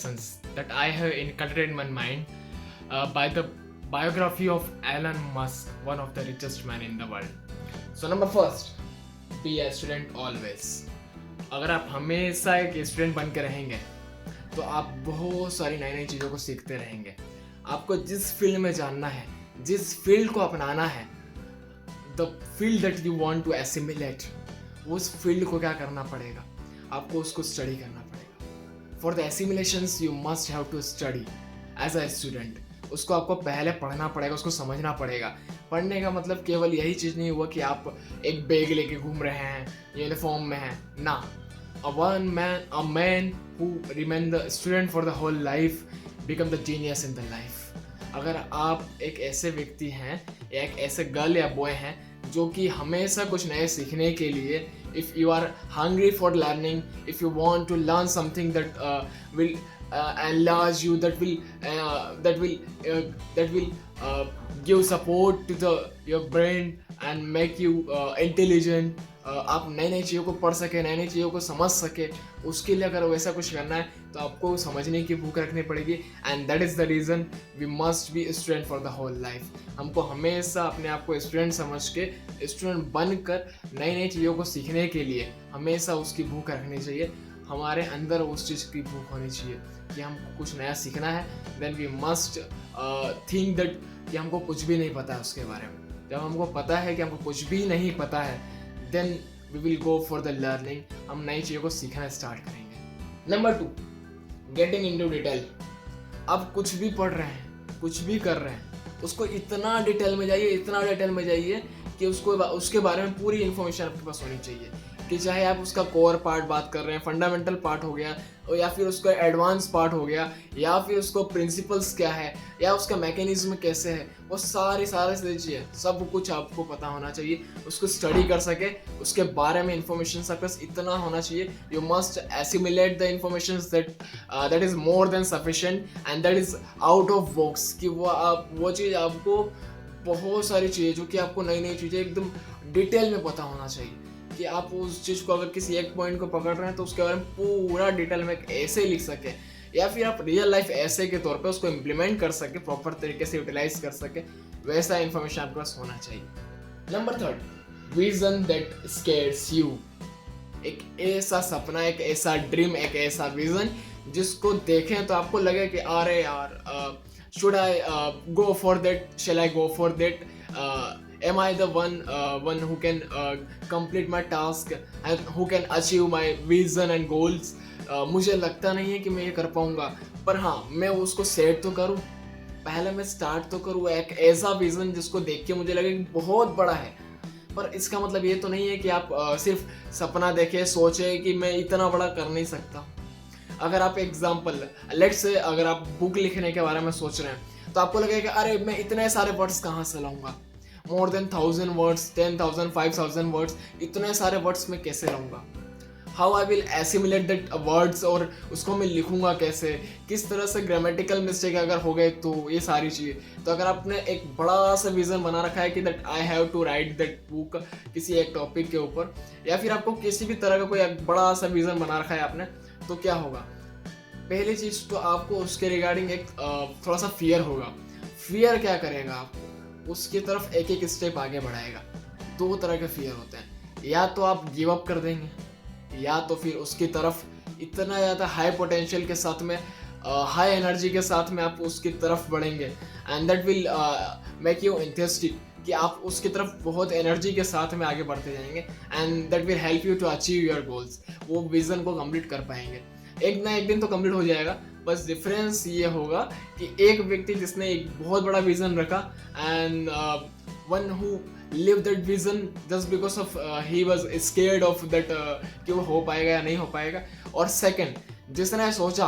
lessons that I have inculcated in my mind by the biography of Elon Musk, one of the richest man in the world. So number first, be a student always. अगर आप हमेशा एक student बन के रहेंगे तो आप बहुत सारी नई नई चीज़ों को सीखते रहेंगे. आपको जिस फील्ड में जानना है, जिस फील्ड को अपनाना है, the field that you want to assimilate, उस फील्ड को क्या करना पड़ेगा, आपको उसको स्टडी करना पड़ेगा. For the assimilations you must have to study as a student. उसको आपको पहले पढ़ना पड़ेगा, उसको समझना पड़ेगा. पढ़ने का मतलब केवल यही चीज़ नहीं हुआ कि आप एक बैग लेके घूम रहे हैं, यूनिफॉर्म में हैं ना. A man who remain the student for the whole life become the genius in the life. अगर आप एक ऐसे व्यक्ति हैं, एक ऐसे गर्ल या बॉय हैं जो कि हमेशा कुछ नए सीखने के लिए, if you are hungry for learning, if you want to learn something that will enlarge you, that will give support to your brain and make you intelligent. आप नई नई चीज़ों को पढ़ सके, नई नई चीज़ों को समझ सके, उसके लिए अगर वैसा कुछ करना है तो आपको समझने की भूख रखनी पड़ेगी. And that is the reason we must be student for the whole life. हमको हमेशा अपने आप को स्टूडेंट समझ के, स्टूडेंट बनकर नई नई चीज़ों को सीखने के लिए हमेशा उसकी भूख रखनी चाहिए. हमारे अंदर उस चीज़ की भूख होनी चाहिए कि हमको कुछ नया सीखना है. Then we must think that कि हमको कुछ भी नहीं पता है उसके बारे में. जब हमको पता है कि हमको कुछ भी नहीं पता है, then we will go for the learning. हम नई चीज़ों को सीखना स्टार्ट करेंगे. Number 2, getting into detail. आप कुछ भी पढ़ रहे हैं, कुछ भी कर रहे हैं, उसको इतना डिटेल में जाइए कि उसके बारे में पूरी इन्फॉर्मेशन आपके पास होनी चाहिए. कि चाहे आप उसका कोर पार्ट बात कर रहे हैं, फंडामेंटल पार्ट हो गया, या फिर उसका एडवांस पार्ट हो गया, या फिर उसको प्रिंसिपल्स क्या है, या उसका मैकेनिज्म कैसे है, वो सारी चीज़ें सब कुछ आपको पता होना चाहिए. उसको स्टडी कर सके, उसके बारे में इंफॉर्मेशन आपके पास इतना होना चाहिए. You must assimilate the information that is more than sufficient and that is out of box. कि वो चीज़ आपको, बहुत सारी चीज़ें जो कि आपको नई चीज़ें एकदम डिटेल में पता होना चाहिए. कि आप उस चीज़ को अगर किसी एक पॉइंट को पकड़ रहे हैं तो उसके बारे में पूरा डिटेल में ऐसे लिख सके, या फिर आप रियल लाइफ ऐसे के तौर पे उसको इम्प्लीमेंट कर सके, प्रॉपर तरीके से यूटिलाइज कर सके, वैसा इन्फॉर्मेशन आपके पास होना चाहिए. Number 3, vision that scares you. एक ऐसा सपना, एक ऐसा ड्रीम, एक ऐसा विजन जिसको देखें तो आपको लगे कि अरे यार, should I go for that, shall I go for that, am I the one who can complete my task and who can achieve my vision and goals. मुझे लगता नहीं है कि मैं ये कर पाऊँगा, पर हाँ मैं उसको सेट तो करूँ, पहले मैं स्टार्ट तो करूँ. एक ऐसा विज़न जिसको देख के मुझे लगे कि बहुत बड़ा है. पर इसका मतलब ये तो नहीं है कि आप सिर्फ सपना देखें, सोचें कि मैं इतना बड़ा कर नहीं सकता. अगर आप एग्जाम्पल लेट्स से, अगर आप बुक लिखने के बारे में सोच रहे हैं तो आपको लगेगा अरे मैं इतने सारे वर्ड्स कहाँ से लाऊंगा, मोर देन 1000 वर्ड्स, 10,000, 5,000 वर्ड्स, इतने सारे वर्ड्स में कैसे लाऊंगा. How I will assimilate that words, और उसको मैं लिखूंगा कैसे, किस तरह से ग्रामेटिकल मिस्टेक अगर हो गए तो ये सारी चीज़ें. तो अगर आपने एक बड़ा सा विजन बना रखा है कि that I have to write that book किसी एक टॉपिक के ऊपर, या फिर आपको किसी भी तरह का कोई एक बड़ा सा विजन बना रखा है आपने, तो क्या होगा. पहली चीज़ तो आपको उसके रिगार्डिंग एक थोड़ा सा फियर होगा. फियर क्या करेगा, आपको उसकी तरफ एक एक स्टेप आगे बढ़ाएगा. 2 तरह के फियर होते हैं, या तो आप गिव अप कर देंगे, या तो फिर उसकी तरफ इतना ज़्यादा हाई पोटेंशियल के साथ में, हाई एनर्जी के साथ में आप उसकी तरफ बढ़ेंगे. And that will make you enthusiastic, कि आप उसकी तरफ बहुत एनर्जी के साथ में आगे बढ़ते जाएंगे. And that will help you to achieve your goals. वो विज़न को कंप्लीट कर पाएंगे. एक ना एक दिन तो कंप्लीट हो जाएगा. बस डिफरेंस ये होगा कि एक व्यक्ति जिसने एक बहुत बड़ा विजन रखा, and one who live that vision just because of he was scared of that कि वो हो पाएगा या नहीं हो पाएगा. और सेकंड, जिसने सोचा,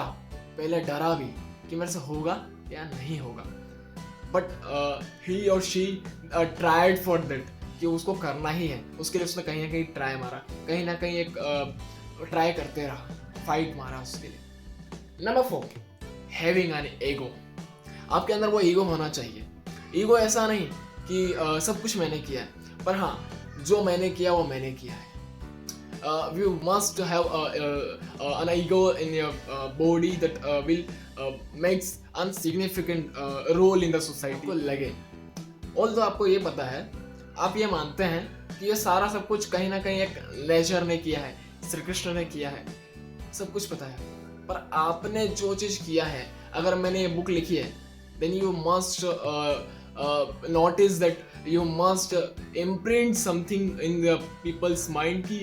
पहले डरा भी कि मेरे से होगा या नहीं होगा, बट ही और शी ट्राइड फॉर दैट, कि उसको करना ही है. उसके लिए उसने कहीं ना कहीं ट्राई मारा, कहीं ना कहीं एक ट्राई करते रहा, फाइट मारा उसके लिए. Number 4, having an ego. आपके अंदर वो ईगो होना चाहिए. ईगो ऐसा नहीं कि सब कुछ मैंने किया है, पर हाँ जो मैंने किया वो मैंने किया है. you must have an ego in your body that will makes unsignificant role in the society को लगे। Although आपको ये पता है, आप ये मानते हैं कि ये सारा सब कुछ कहीं ना कहीं एक नेचर ने किया है, श्री कृष्ण ने किया है, सब कुछ पता है, पर आपने जो चीज किया है, अगर मैंने ये बुक लिखी है, then you must notice that you must imprint something in the people's mind कि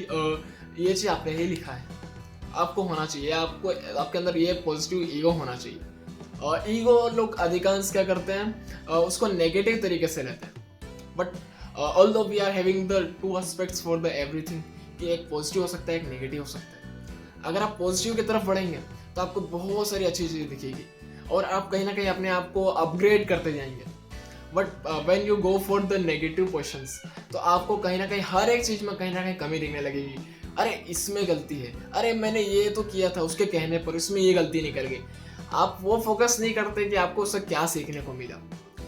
ये चीज आपने ही लिखा है, आपको होना चाहिए, आपको आपके अंदर ये पॉजिटिव ईगो होना चाहिए। ईगो लोग अधिकांश क्या करते हैं, उसको नेगेटिव तरीके से लेते हैं, but although we are having the two aspects for the everything कि एक पॉजिटिव हो सकता है, एक नेगेटिव हो सकता है। अगर आप पॉजिटिव की तरफ बढ़ेंगे तो आपको बहुत सारी अच्छी चीज़ें दिखेगी और आप कहीं ना कहीं अपने आप को अपग्रेड करते जाएंगे। But when you go for the negative questions तो आपको कहीं ना कहीं हर एक चीज़ में कहीं ना कहीं कमी दिखने लगेगी। अरे इसमें गलती है, अरे मैंने ये तो किया था उसके कहने पर, इसमें ये गलती निकल गई। आप वो फोकस नहीं करते कि आपको उससे क्या सीखने को मिला,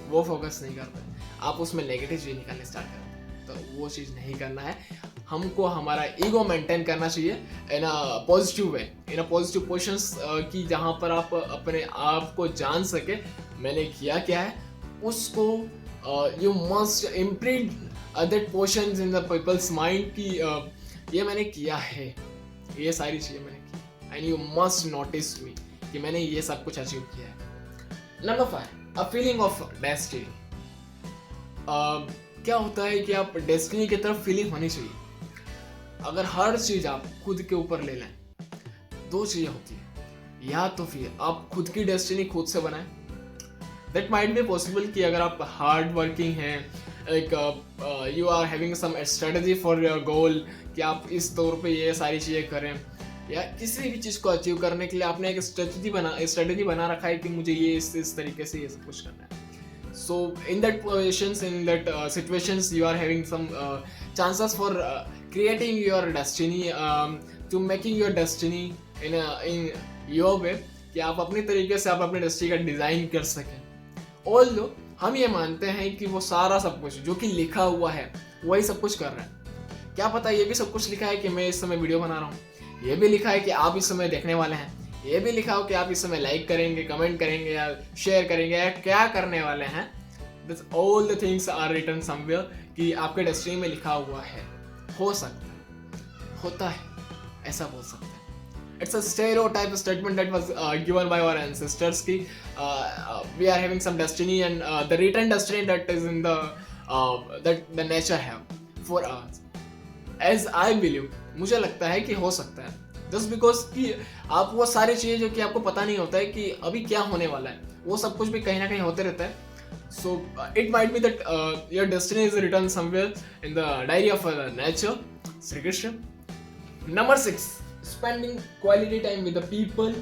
वो फोकस नहीं करते, आप उसमें नेगेटिव चीज़ निकालने स्टार्ट करते हैं। तो वो चीज़ नहीं करना है, हमको हमारा ईगो मेंटेन करना चाहिए in a positive way, in a positive portions की जहाँ पर आप अपने आप को जान सके मैंने किया क्या है, उसको you must imprint that portions in the people's mind कि ये मैंने किया है, ये सारी चीज़ें मैंने की, एंड यू मस्ट नोटिस मी कि मैंने ये सब कुछ अचीव किया है। Number 5, a feeling of destiny. क्या होता है कि आप डेस्टिनी की तरफ फीलिंग होनी चाहिए। अगर हर चीज़ आप खुद के ऊपर ले लें, दो चीज़ें होती है, या तो फिर आप खुद की डेस्टिनी खुद से बनाएं, दैट माइट बी पॉसिबल कि अगर आप हार्ड वर्किंग हैं, एक you are having some strategy for your goal कि आप इस तौर पे ये सारी चीज़ें करें, या किसी भी चीज़ को अचीव करने के लिए आपने एक स्ट्रेटजी बना रखा है कि मुझे ये इस तरीके से ये सब कुछ करना है। So in that positions, in that situations, you are having some chances for creating your destiny, to making your destiny in your way कि आप अपने तरीके से आप अपने डेस्टिनी का डिज़ाइन कर सकें। Although हम ये मानते हैं कि वो सारा सब कुछ जो कि लिखा हुआ है वही सब कुछ कर रहा है। क्या पता ये भी सब कुछ लिखा है कि मैं इस समय वीडियो बना रहा हूँ, ये भी लिखा है कि आप इस समय देखने वाले हैं, ये भी लिखा हो कि आप इस समय लाइक करेंगे, कमेंट करेंगे या शेयर करेंगे या क्या करने वाले हैं। This all the things are written somewhere कि आपके डेस्टिनी में लिखा हुआ है। हो सकता है, होता है, ऐसा बोल सकते हैं। It's a stereotype statement that was given by our ancestors कि we are having some destiny and the written destiny that is in the that the nature have for us. As I believe, मुझे लगता है कि हो सकता है, just because कि आप वो सारी चीज़ें जो कि आपको पता नहीं होता है कि अभी क्या होने वाला है, वो सब कुछ भी कहीं ना कहीं होते रहता है। So it might be that your destiny is written somewhere in the diary of nature, Sri Krishna. Number 6, spending quality time with the people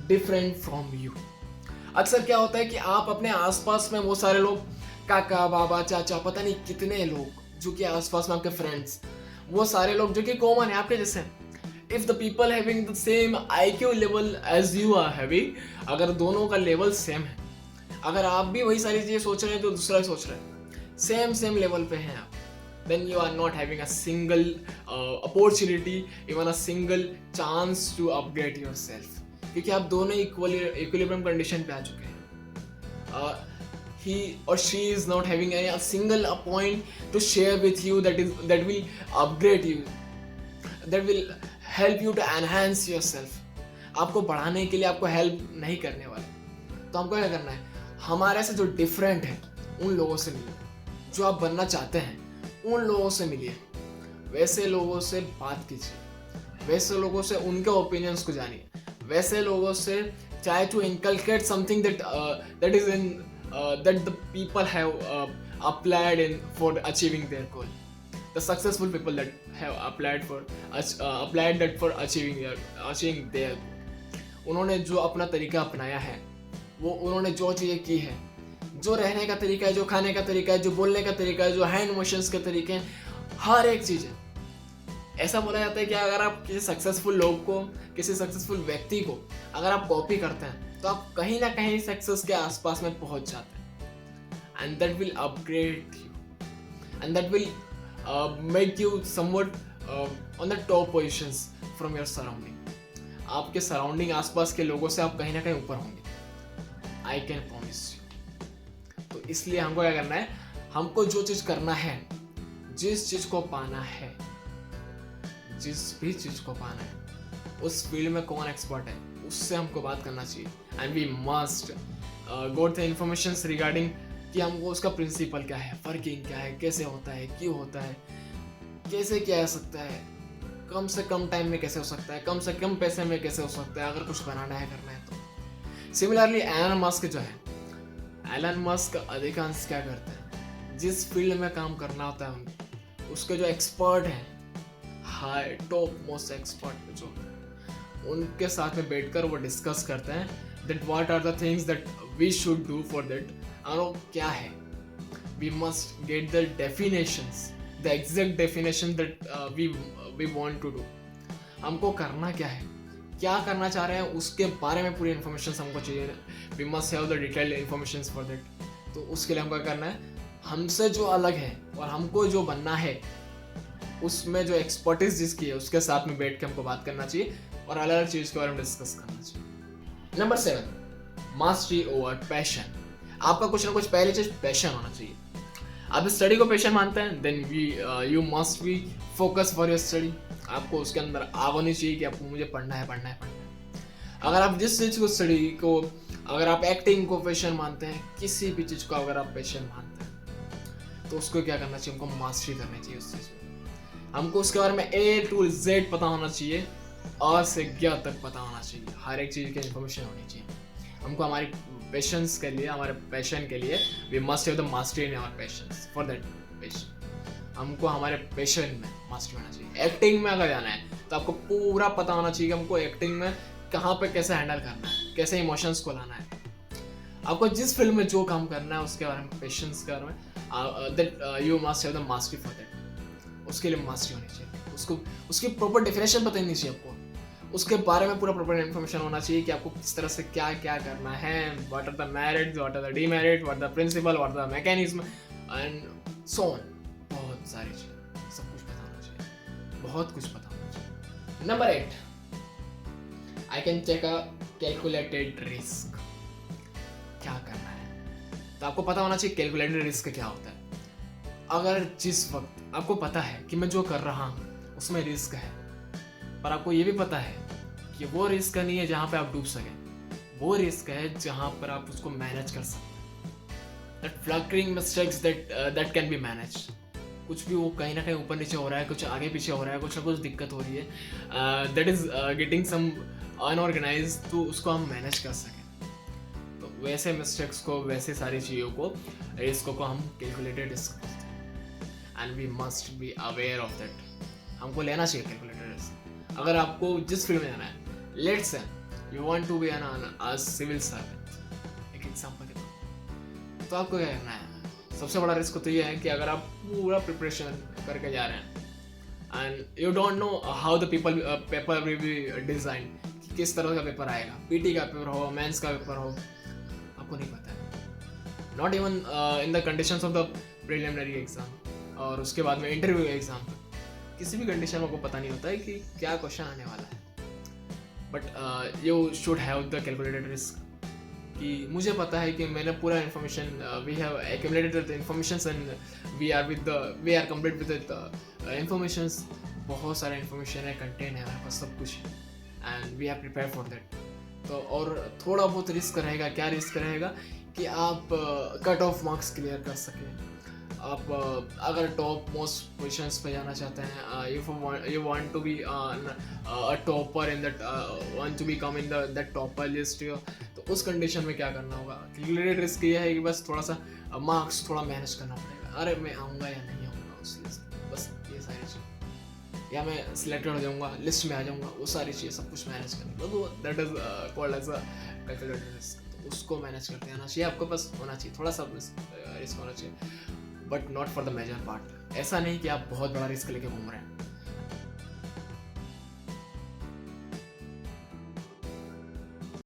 different from you. अक्सर क्या होता है कि आप अपने आसपास में वो सारे लोग, काका बाबा चाचा पता नहीं कितने लोग जो कि आसपास में आपके फ्रेंड्स, वो सारे लोग जो कि कॉमन है आपके जैसे। If the people having the same IQ level as you are having, अगर दोनों का लेवल सेम है, अगर आप भी वही सारी चीज़ें सोच रहे हैं जो दूसरा सोच रहा है, सेम लेवल पे हैं आप, then you are not having a single opportunity, even a single chance to upgrade yourself, क्योंकि आप दोनों इक्विलिब्रियम कंडीशन पे आ चुके हैं। He or she is not having a single point to share with you that will upgrade you, that will help you to enhance yourself. आपको बढ़ाने के लिए आपको हेल्प नहीं करने वाले। तो हमको क्या करना है, हमारे से जो डिफरेंट है उन लोगों से मिलिए, जो आप बनना चाहते हैं उन लोगों से मिलिए, वैसे लोगों से बात कीजिए, वैसे लोगों से उनके ओपिनियंस को जानिए, वैसे लोगों से try to inculcate something that is in that the people have applied in for achieving their goal. The successful people that have applied that for achieving their goal. उन्होंने जो अपना तरीका अपनाया है, वो उन्होंने जो चीज़ें की है, जो रहने का तरीका है, जो खाने का तरीका है, जो बोलने का तरीका है, जो हैंड मोशंस के तरीके हैं, हर एक चीज़ है। ऐसा बोला जाता है कि अगर आप किसी सक्सेसफुल लोग को, किसी सक्सेसफुल व्यक्ति को अगर आप कॉपी करते हैं तो आप कहीं ना कहीं सक्सेस के आसपास में पहुंच जाते हैं, and that will upgrade you, and that will make you somewhat on the top positions from your surrounding. आपके सराउंडिंग आसपास के लोगों से आप कहीं ना कहीं ऊपर होंगे, आई कैन प्रॉमिस यू। तो इसलिए हमको क्या करना है, हमको जो चीज़ करना है, जिस चीज़ को पाना है, जिस भी चीज़ को पाना है, उस फील्ड में कौन एक्सपर्ट है उससे हमको बात करना चाहिए। And we must go the information regarding कि हमको उसका प्रिंसिपल क्या है, वर्किंग क्या है, कैसे होता है, क्यों होता है, कैसे किया जा सकता है, कम से कम टाइम में कैसे हो सकता है, कम से कम पैसे में कैसे हो सकता है, अगर कुछ बनाना है, करना है तो। सिमिलरली एलन मस्क जो है, एलन मस्क अधिकांश क्या करते हैं, जिस फील्ड में काम करना होता है उनको, उसके जो एक्सपर्ट हैं, हाई टॉप मोस्ट एक्सपर्ट जो उनके साथ में बैठकर वो डिस्कस करते हैं that what are the things that we should do for that. और वो क्या है, we must get the definitions, the exact definition that we want to do. हमको करना क्या है, क्या करना चाह रहे हैं, उसके बारे में पूरी इन्फॉर्मेशन हमको चाहिए। We must have the detailed information for that. तो उसके लिए हमको करना है, हमसे जो अलग है और हमको जो बनना है, उसमें जो एक्सपर्टीज जिसकी है उसके साथ में बैठ के हमको बात करना चाहिए और अलग अलग चीज़ के बारे में डिस्कस करना चाहिए। Number 7, mastery over passion. आपका कुछ ना कुछ पहले चीज पैशन होना चाहिए। आप स्टडी को पैशन मानते हैं, then you must be focus for your study. आपको उसके अंदर आग होनी चाहिए कि आपको मुझे पढ़ना है, पढ़ना है, पढ़ना है। अगर आप जिस चीज़ को स्टडी को, अगर आप एक्टिंग को पैशन मानते हैं, किसी भी चीज़ को अगर आप पैशन मानते हैं, तो उसको क्या करना चाहिए, हमको मास्टरी करनी चाहिए उस चीज़ में। हमको उसके बारे में A to Z पता होना चाहिए, और से ज्ञ तक पता होना चाहिए, हर एक चीज़ की इन्फॉर्मेशन होनी चाहिए। हमको हमारी पैशंस के लिए, हमारे पैशन के लिए, we must have the mastery in our passions for that passion. हमको हमारे पैशन में मास्टरी होना चाहिए। एक्टिंग में अगर जाना है तो आपको पूरा पता होना चाहिए कि हमको एक्टिंग में कहाँ पे कैसे हैंडल करना है, कैसे इमोशंस को लाना है। आपको जिस फिल्म में जो काम करना है उसके बारे में, पैशंस के बारे में, that you must have the mastery for that. उसके लिए मास्टरी होनी चाहिए, उसको उसकी प्रॉपर डेफिनेशन पता नहीं चाहिए आपको, उसके बारे में पूरा प्रॉपर इन्फॉर्मेशन होना चाहिए कि आपको किस तरह से क्या क्या करना है, what are the merits, what are the demerit, what the principle, what the mechanism and so on. बहुत सारी चीज़, सब कुछ पता होना चाहिए, बहुत कुछ पता होना चाहिए। Number 8, I can take a calculated risk. क्या करना है, तो आपको पता होना चाहिए कैलकुलेटेड रिस्क क्या होता है। अगर जिस वक्त आपको पता है कि मैं जो कर रहा हूँ उसमें रिस्क है, पर आपको ये भी पता है कि वो रिस्क नहीं है जहाँ पे आप डूब सकें, वो रिस्क है जहाँ पर आप उसको मैनेज कर सकते हैं। That fluctuating mistakes that can be manage. कुछ भी वो कहीं ना कहीं ऊपर नीचे हो रहा है, कुछ आगे पीछे हो रहा है, कुछ ना कुछ दिक्कत हो रही है, that is getting some unorganise, तो उसको हम मैनेज कर सकें। तो वैसे मिस्टेक्स को, वैसे सारी चीज़ों को, रिस्क को हम कैलकुलेटेड रिस्क बोलते हैं। And we must be aware of that. हमको लेना चाहिए कैलकुलेटेड रिस्क। अगर आपको जिस फील्ड में जाना है, let's say you want to be an civil servant, एक एग्जांपल के तौर, तो आपको क्या करना है, सबसे बड़ा रिस्क तो ये है कि अगर आप पूरा प्रिपरेशन करके जा रहे हैं and you don't know how the paper will be design, कि किस तरह का पेपर आएगा, पीटी का पेपर हो, मेंस का पेपर हो, आपको नहीं पता है। Not even in the conditions of the preliminary exam और उसके बाद में इंटरव्यू एग्जाम, किसी भी कंडीशन में आपको पता नहीं होता है कि क्या क्वेश्चन आने वाला है। But you should have the calculated risk, कि मुझे पता है कि मैंने पूरा information, we have accumulated the information and we are complete with the informations. बहुत सारा इन्फॉर्मेशन है, कंटेंट है हमारे पास, सब कुछ है, and we are prepare for that. तो और थोड़ा बहुत रिस्क रहेगा। क्या रिस्क रहेगा कि आप कट ऑफ मार्क्स क्लियर कर सकें। आप अगर टॉप मोस्ट पोजीशंस पे जाना चाहते हैं, you want to be a topper in that, want to become in that topper list, तो उस कंडीशन में क्या करना होगा। कैलकुलेटेड रिस्क ये है कि बस थोड़ा सा मार्क्स थोड़ा मैनेज करना पड़ेगा। अरे मैं आऊँगा या नहीं आऊँगा उस लिस्ट, बस ये सारी चीज़, या मैं सिलेक्टेड हो जाऊँगा, लिस्ट में आ जाऊँगा, वो सारी चीज़ सब कुछ मैनेज करना, तो that is called as a calculated risk. तो उसको मैनेज करते आना चाहिए, आपके पास होना चाहिए, थोड़ा सा रिस्क होना चाहिए, but not for the major part. ऐसा नहीं कि आप बहुत बड़ा रिस्क लेके घूम रहे हैं,